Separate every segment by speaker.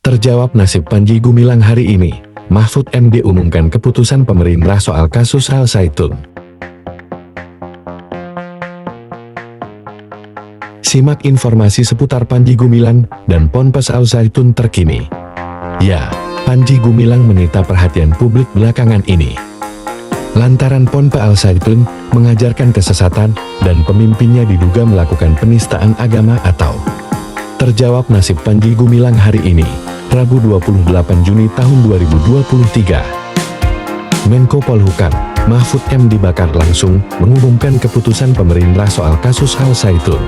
Speaker 1: Terjawab nasib Panji Gumilang hari ini. Mahfud MD umumkan keputusan pemerintah soal kasus Al Zaitun. Simak informasi seputar Panji Gumilang dan Ponpes Al Zaitun terkini. Ya, Panji Gumilang menyita perhatian publik belakangan ini. Lantaran Ponpes Al Zaitun mengajarkan kesesatan dan pemimpinnya diduga melakukan penistaan agama atau. Terjawab nasib Panji Gumilang hari ini, Rabu 28 Juni tahun 2023. Menko Polhukam, Mahfud MD bakal langsung mengumumkan keputusan pemerintah soal kasus Al Zaitun.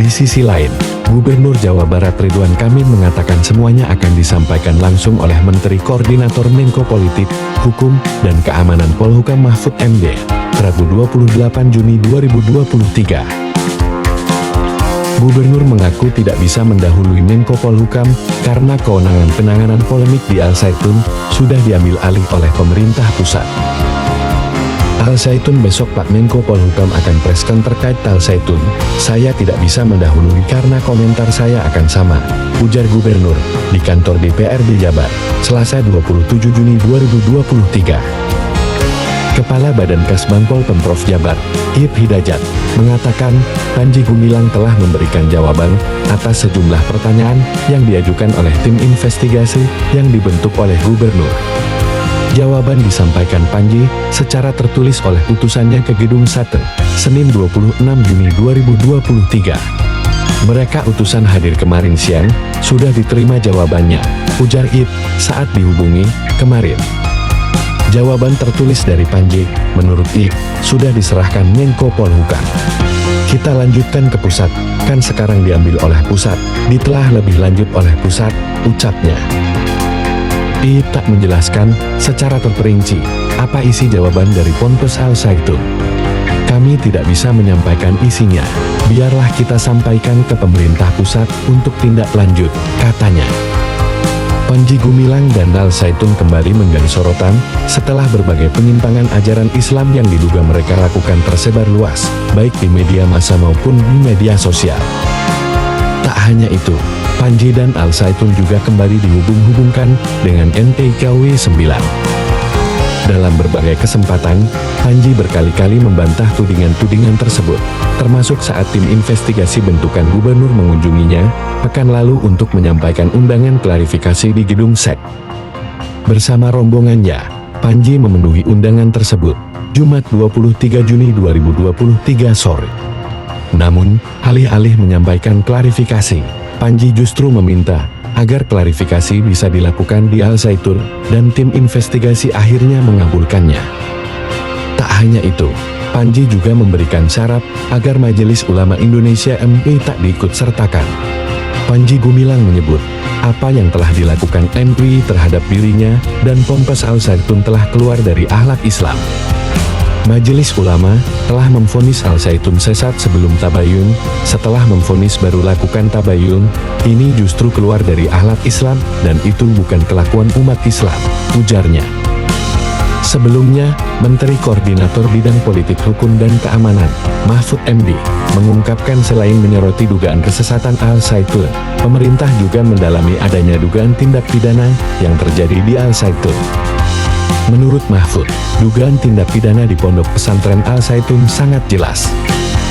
Speaker 1: Di sisi lain, Gubernur Jawa Barat Ridwan Kamil mengatakan semuanya akan disampaikan langsung oleh Menteri Koordinator Menko Politik, Hukum, dan Keamanan Polhukam Mahfud MD, Rabu 28 Juni 2023. Gubernur mengaku tidak bisa mendahului Menko Polhukam karena kewenangan penanganan polemik di Al Zaitun sudah diambil alih oleh pemerintah pusat. Al Zaitun besok Pak Menko Polhukam akan preskon terkait Al Zaitun. Saya tidak bisa mendahului karena komentar saya akan sama, ujar Gubernur di kantor DPRD Jabar, Selasa 27 Juni 2023. Kepala Badan Kasbangpol Pemprov Jabar, Ip Hidayat, mengatakan Panji Gumilang telah memberikan jawaban atas sejumlah pertanyaan yang diajukan oleh tim investigasi yang dibentuk oleh Gubernur. Jawaban disampaikan Panji secara tertulis oleh utusannya ke Gedung Sate, Senin 26 Juni 2023. Mereka utusan hadir kemarin siang, sudah diterima jawabannya, ujar Ip saat dihubungi kemarin. Jawaban tertulis dari Panji, menurut Ip, sudah diserahkan Menko Polhukam. Kita lanjutkan ke pusat, kan sekarang diambil oleh pusat, ditelah lebih lanjut oleh pusat, ucapnya. Ip tak menjelaskan secara terperinci apa isi jawaban dari Ponpes Al Zaitun. Kami tidak bisa menyampaikan isinya, biarlah kita sampaikan ke pemerintah pusat untuk tindak lanjut, katanya. Panji Gumilang dan Al Zaitun kembali menggali sorotan setelah berbagai penyimpangan ajaran Islam yang diduga mereka lakukan tersebar luas, baik di media massa maupun di media sosial. Tak hanya itu, Panji dan Al Zaitun juga kembali dihubung-hubungkan dengan NPKW 9. Dalam berbagai kesempatan, Panji berkali-kali membantah tudingan-tudingan tersebut, termasuk saat tim investigasi bentukan Gubernur mengunjunginya pekan lalu untuk menyampaikan undangan klarifikasi di Gedung SEK. Bersama rombongannya, Panji memenuhi undangan tersebut, Jumat 23 Juni 2023 sore. Namun, alih-alih menyampaikan klarifikasi, Panji justru meminta agar klarifikasi bisa dilakukan di Al Zaitun, dan tim investigasi akhirnya mengabulkannya. Tak hanya itu, Panji juga memberikan syarat agar Majelis Ulama Indonesia MUI tak diikut-sertakan. Panji Gumilang menyebut, apa yang telah dilakukan MUI terhadap dirinya dan Ponpes Al Zaitun telah keluar dari akhlak Islam. Majelis Ulama telah memvonis Al Zaitun sesat sebelum tabayun, setelah memvonis baru lakukan tabayun, ini justru keluar dari akhlak Islam dan itu bukan kelakuan umat Islam, ujarnya. Sebelumnya, Menteri Koordinator Bidang Politik Hukum dan Keamanan, Mahfud MD, mengungkapkan selain menyoroti dugaan kesesatan Al Zaitun, pemerintah juga mendalami adanya dugaan tindak pidana yang terjadi di Al Zaitun. Menurut Mahfud, dugaan tindak pidana di Pondok Pesantren Al Zaitun sangat jelas.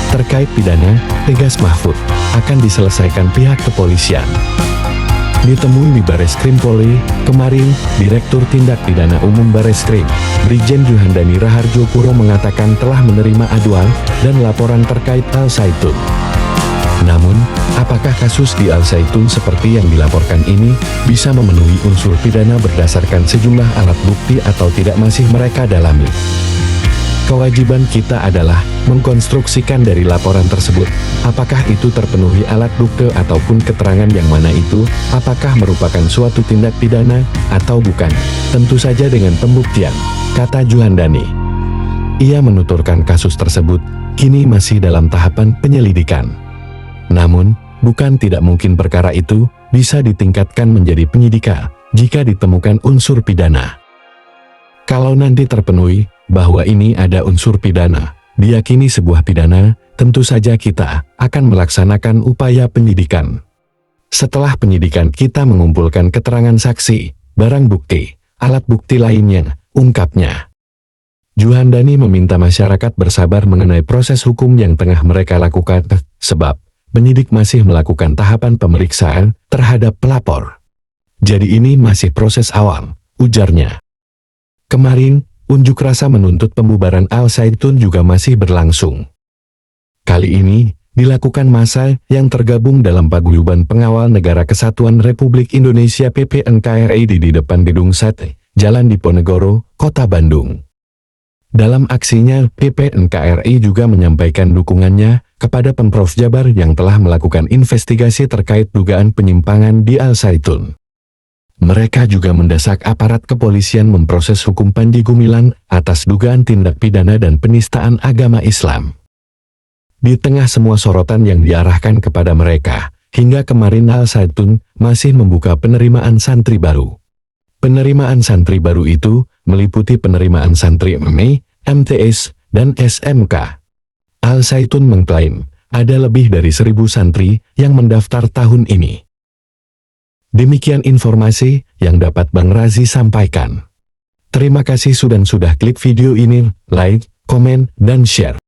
Speaker 1: Terkait pidana, tegas Mahfud, akan diselesaikan pihak kepolisian. Ditemui di Bareskrim Polri, kemarin, Direktur Tindak Pidana Umum Bareskrim, Brigjen Juhandani Raharjo Puro mengatakan telah menerima aduan dan laporan terkait Al Zaitun. Namun, apakah kasus di Al Zaitun seperti yang dilaporkan ini bisa memenuhi unsur pidana berdasarkan sejumlah alat bukti atau tidak masih mereka dalami? Kewajiban kita adalah mengkonstruksikan dari laporan tersebut, apakah itu terpenuhi alat bukti ataupun keterangan yang mana itu, apakah merupakan suatu tindak pidana atau bukan, tentu saja dengan pembuktian, kata Juhandani. Ia menuturkan kasus tersebut kini masih dalam tahapan penyelidikan. Namun, bukan tidak mungkin perkara itu bisa ditingkatkan menjadi penyidikan jika ditemukan unsur pidana. Kalau nanti terpenuhi bahwa ini ada unsur pidana, diyakini sebuah pidana, tentu saja kita akan melaksanakan upaya penyidikan. Setelah penyidikan kita mengumpulkan keterangan saksi, barang bukti, alat bukti lainnya, ungkapnya. Juhandani meminta masyarakat bersabar mengenai proses hukum yang tengah mereka lakukan, sebab penyidik masih melakukan tahapan pemeriksaan terhadap pelapor. Jadi ini masih proses awal, ujarnya. Kemarin, unjuk rasa menuntut pembubaran Al Zaitun juga masih berlangsung. Kali ini, dilakukan massa yang tergabung dalam Paguyuban Pengawal Negara Kesatuan Republik Indonesia PPNKRI di depan Gedung Sate, Jalan Diponegoro, Kota Bandung. Dalam aksinya, PPNKRI juga menyampaikan dukungannya kepada Pemprov Jabar yang telah melakukan investigasi terkait dugaan penyimpangan di Al Zaitun. Mereka juga mendesak aparat kepolisian memproses hukum Panji Gumilang atas dugaan tindak pidana dan penistaan agama Islam. Di tengah semua sorotan yang diarahkan kepada mereka, hingga kemarin Al Zaitun masih membuka penerimaan santri baru. Penerimaan santri baru itu meliputi penerimaan santri ME, MTS, dan SMK. Al Zaitun mengklaim ada lebih dari 1.000 santri yang mendaftar tahun ini. Demikian informasi yang dapat Bang Razi sampaikan. Terima kasih sudah klik video ini, like, komen, dan share.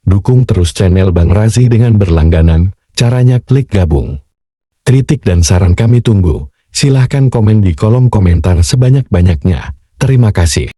Speaker 1: Dukung terus channel Bang Razi dengan berlangganan, caranya klik gabung. Kritik dan saran kami tunggu, silahkan komen di kolom komentar sebanyak-banyaknya. Terima kasih.